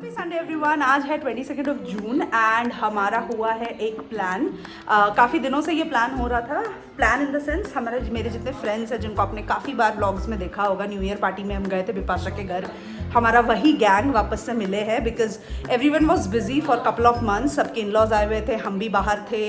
Happy Sunday everyone. आज है 22 जून and हमारा हुआ है एक प्लान। काफ़ी दिनों से ये प्लान हो रहा था। प्लान इन द सेंस मेरे जितने फ्रेंड्स हैं जिनको आपने काफ़ी बार व्लॉग्स में देखा होगा, न्यू ईयर पार्टी में हम गए थे बिपाशा के घर। हमारा वही गैंग वापस से मिले हैं because everyone was busy for couple of months. सबके इन लॉज आए हुए थे, हम भी बाहर थे,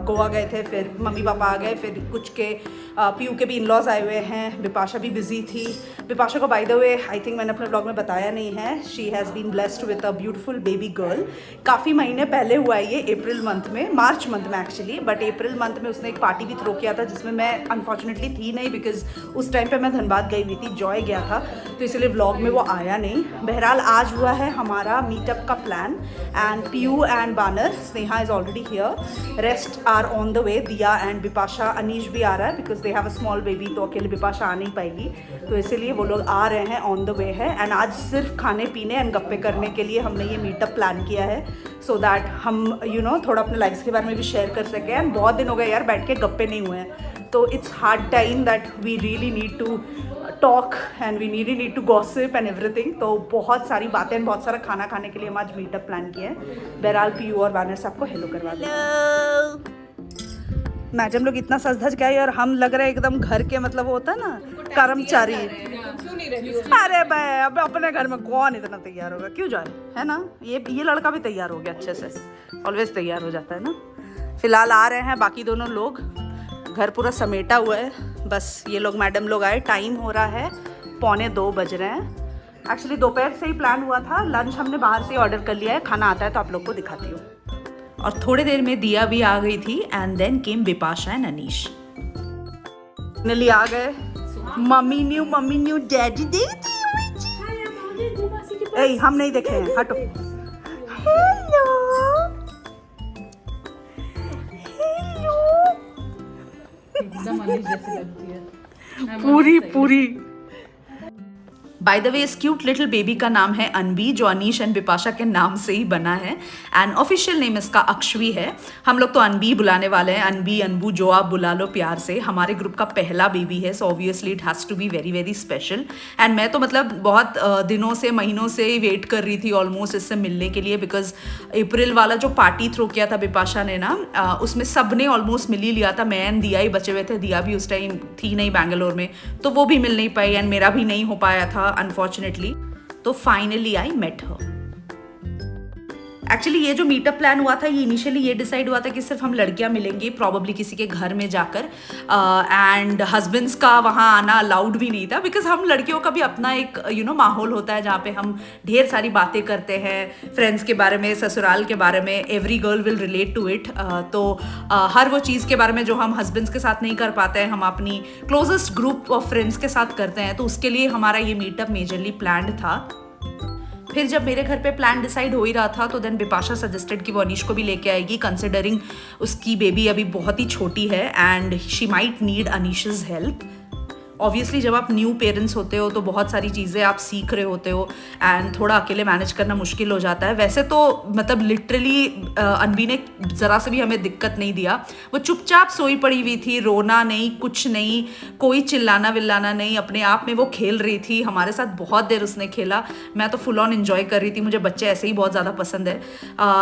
गोवा गए थे, फिर मम्मी पापा आ गए, फिर कुछ के पीयू के भी इन लॉज आए हुए हैं। बिपाशा भी बिजी थी। बिपाशा को by the way I think मैंने अपने ब्लॉग में बताया नहीं है, she has been blessed with a beautiful baby girl. काफ़ी महीने पहले हुआ है ये, अप्रैल मंथ में, मार्च मंथ में एक्चुअली, बट अप्रैल मंथ में उसने एक पार्टी भी थ्रो किया था जिसमें मैं अनफॉर्चुनेटली थी नहीं बिकॉज उस टाइम पे मैं धनबाद गई हुई थी, जॉय गया था, तो इसलिए व्लॉग में वो आया नहीं। बहरहाल आज हुआ है हमारा मीटअप का plan and Piyu and Banar, Sneha is already here, rest are on the way. Diya and Bipasha, Anish भी आ रहा है because they have a small baby, तो अकेले बिपाशा आ नहीं पाएगी, तो इसीलिए वो लोग आ रहे हैं, ऑन द वे है। एंड आज सिर्फ खाने पीने एंड गप्पे करने के लिए हमने ये मीटअप प्लान किया है सो दैट हम थोड़ा अपने लाइफ्स के बारे में भी शेयर कर सकें। एंड बहुत दिन हो गए यार बैठ के गप्पे नहीं हुए हैं, तो it's hard time that we really need to talk and we need to gossip and everything. तो बहुत सारी बातें एंड बहुत सारा खाना खाने के लिए हम आज मीटअप प्लान किया है। बहरहाल पीयू और बैनर से आपको हेलो करवा दें। मैडम लोग इतना सज धज गए और हम लग रहे हैं एकदम घर के, मतलब वो होता है ना कर्मचारी। अरे भाई अब अपने घर में कौन इतना तैयार होगा, क्यों जाए, है ना। ये लड़का भी तैयार हो गया अच्छे से, ऑलवेज तैयार हो जाता है ना। फिलहाल आ रहे हैं बाकी दोनों लोग, घर पूरा समेटा हुआ है, बस ये लोग मैडम लोग आए। टाइम हो रहा है 1:45 बज रहे हैं। एक्चुअली दोपहर से ही प्लान हुआ था, लंच हमने बाहर से ऑर्डर कर लिया है, खाना आता है तो आप लोग को दिखाती हूँ। और थोड़ी देर में दिया भी आ गई थी and then came Bipasha and Anish. Finally आ गए। मम्मी न्यू डैडी देखती ए, हम नहीं देखे हैं, हटो। हेलो एकदम अनीश जैसी लगती है पूरी। बाय द वे इस क्यूट लिटिल बेबी का नाम है अनबी, जो अनीश एंड बिपाशा के नाम से ही बना है एंड ऑफिशियल नेम इसका अक्षवी है। हम लोग तो अनबी बुलाने वाले हैं, अनबी, अनबू, जो आप बुला लो प्यार से। हमारे ग्रुप का पहला बेबी है, so obviously it has to be very very special. And मैं तो मतलब बहुत दिनों से, महीनों से वेट कर रही थी ऑलमोस्ट इससे मिलने के लिए, बिकॉज अप्रैल वाला जो पार्टी थ्रो किया था बिपाशा ने ना, उसमें सब ने ऑलमोस्ट मिल ही लिया था। मैं एंड दिया ही बचे हुए थे, दिया भी उस टाइम थी नहीं बैंगलोर में, तो वो भी मिल नहीं पाई एंड मेरा भी नहीं हो पाया था अनफॉर्चुनेटली। तो finally I met her. Actually ये जो मीटअप प्लान हुआ था, ये इनिशियली ये डिसाइड हुआ था कि सिर्फ हम लड़कियां मिलेंगी, प्रॉबली किसी के घर में जाकर, एंड हस्बैंड्स का वहाँ आना अलाउड भी नहीं था बिकॉज हम लड़कियों का भी अपना एक माहौल होता है जहाँ पे हम ढेर सारी बातें करते हैं, फ्रेंड्स के बारे में, ससुराल के बारे में, every girl will relate to it. तो हर वो चीज़ के बारे में जो हम हस्बैंड्स के साथ नहीं कर पाते हैं, हम अपनी क्लोजेस्ट ग्रुप ऑफ फ्रेंड्स के साथ करते हैं, तो उसके लिए हमारा ये मीटअप मेजरली प्लान्ड था। फिर जब मेरे घर पे प्लान डिसाइड हो ही रहा था तो देन बिपाशा सजेस्टेड कि वो अनीश को भी लेके आएगी, कंसिडरिंग उसकी बेबी अभी बहुत ही छोटी है and she might need Anish's help. Obviously जब आप न्यू पेरेंट्स होते हो तो बहुत सारी चीज़ें आप सीख रहे होते हो एंड थोड़ा अकेले मैनेज करना मुश्किल हो जाता है। वैसे तो मतलब लिटरली अनबी ने ज़रा से भी हमें दिक्कत नहीं दिया, वो चुपचाप सोई पड़ी हुई थी, रोना नहीं, कुछ नहीं, कोई चिल्लाना विल्लाना नहीं, अपने आप में वो खेल रही थी। हमारे साथ बहुत देर उसने खेला, मैं तो फुल ऑन इन्जॉय कर रही थी, मुझे बच्चे ऐसे ही बहुत ज़्यादा पसंद है।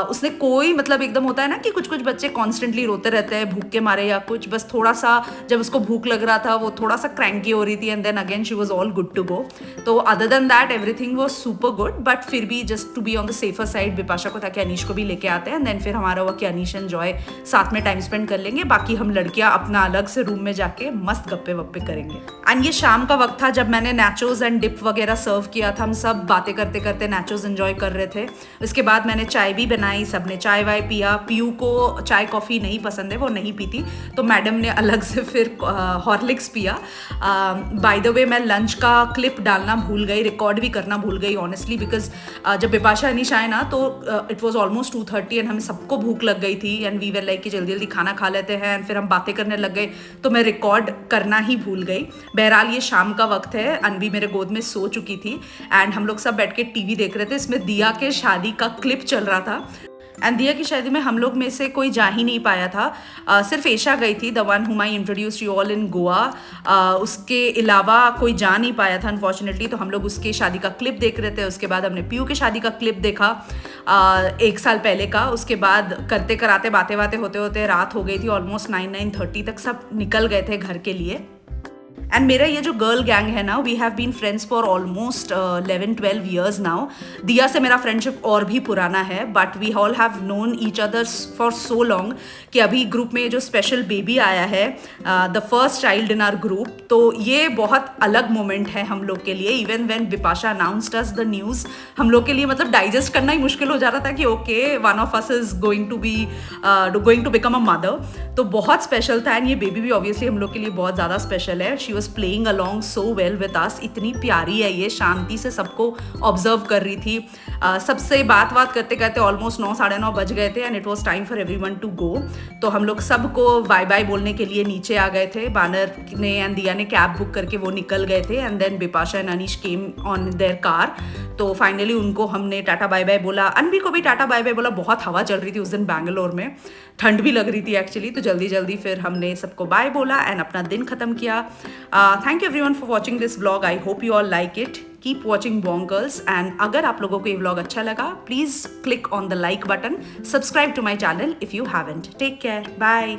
उसने कोई मतलब एकदम होता है ना कि कुछ कुछ बच्चे कॉन्स्टेंटली रोते रहते हैं भूख के मारे या कुछ, बस थोड़ा सा जब उसको भूख लग रहा था वो थोड़ा सा क्रैंकी हो रही थी and then again she was all good to go. तो other than that everything was super good, but फिर भी just to be on the safer side Bipasha को था कि अनीश को भी लेके आते हैं एंड देन फिर हमारा हुआ कि अनीश एंड जॉय साथ में टाइम स्पेंड कर लेंगे, बाकी हम लड़कियां अपना अलग से रूम में जाके मस्त गप्पे वप्पे करेंगे। एंड ये शाम का वक्त था जब मैंने नैचोज एंड डिप वगैरह सर्व किया था, हम सब बातें करते करते नैचोज एंजॉय कर रहे थे। उसके बाद मैंने चाय भी बनाई, सबने चाय वाय पिया। पीयू को चाय कॉफ़ी नहीं पसंद है, वो नहीं पीती, तो मैडम ने अलग से फिर हॉर्लिक्स पिया। बाय द वे मैं लंच का क्लिप डालना भूल गई, रिकॉर्ड भी करना भूल गई ऑनेस्टली, बिकॉज जब बिपाशा अनीश आए ना तो इट वॉज ऑलमोस्ट 2:30 एंड हमें सबको भूख लग गई थी एंड वी वर लाइक कि जल्दी जल्दी खाना खा लेते हैं एंड फिर हम बातें करने लग गए, तो मैं रिकॉर्ड करना ही भूल गई। बहरहाल ये शाम का वक्त है, अनबी मेरे गोद में सो चुकी थी एंड हम लोग सब बैठ के टीवी देख रहे थे। इसमें दिया के शादी का क्लिप चल रहा था एंड दिया की शादी में हम लोग में से कोई जा ही नहीं पाया था, सिर्फ एशा गई थी, द वन हुम आई introduced you all in Goa. उसके अलावा कोई जा नहीं पाया था अनफॉर्चुनेटली। तो हम लोग उसके शादी का क्लिप देख रहे थे, उसके बाद हमने पीयू के शादी का क्लिप देखा 1 साल पहले का। उसके बाद करते कराते बातें बातें होते होते रात हो गई थी, ऑलमोस्ट 9-9:30 तक सब निकल गए थे घर के लिए। एंड मेरा ये जो गर्ल गैंग है ना, we have been friends for almost 11-12 years now. Diya से मेरा फ्रेंडशिप और भी पुराना है, but we all have known each others for so long कि अभी ग्रुप में जो स्पेशल बेबी आया है, the first child in our group, तो ये बहुत अलग मोमेंट है हम लोग के लिए। Even when Bipasha announced us the news, हम लोग के लिए मतलब डाइजेस्ट करना ही मुश्किल हो जा रहा था कि okay one of us is going to become a mother. तो बहुत स्पेशल था। एंड ये बेबी भी ऑब्वियसली हम लोग के लिए बहुत ज़्यादा स्पेशल है। She was playing along so well with us, इतनी प्यारी है ये, शांति से सबको ऑब्जर्व कर रही थी। सबसे बात करते करते ऑलमोस्ट 9-9:30 बज गए थे and it was time for everyone to go. तो हम लोग सबको बाय बाय बोलने के लिए नीचे आ गए थे। बानर ने एंड दिया ने कैब बुक करके वो निकल गए थे and then Bipasha and Anish came on their car. तो फाइनली उनको हमने टाटा बाय बाय बोला, अनबी को भी टाटा बाय बाय बोला। बहुत हवा चल रही थी उस दिन बैंगलोर में, ठंड भी लग रही थी एक्चुअली। तो जल्दी जल्दी फिर हमने सबको बाय बोला एंड अपना दिन खत्म किया। Thank you everyone for watching this vlog. I hope you all like it. Keep watching Bong Girls. And अगर आप लोगों को ये व्लॉग अच्छा लगा, please click on the like button, subscribe to my channel if you haven't. Take care, bye.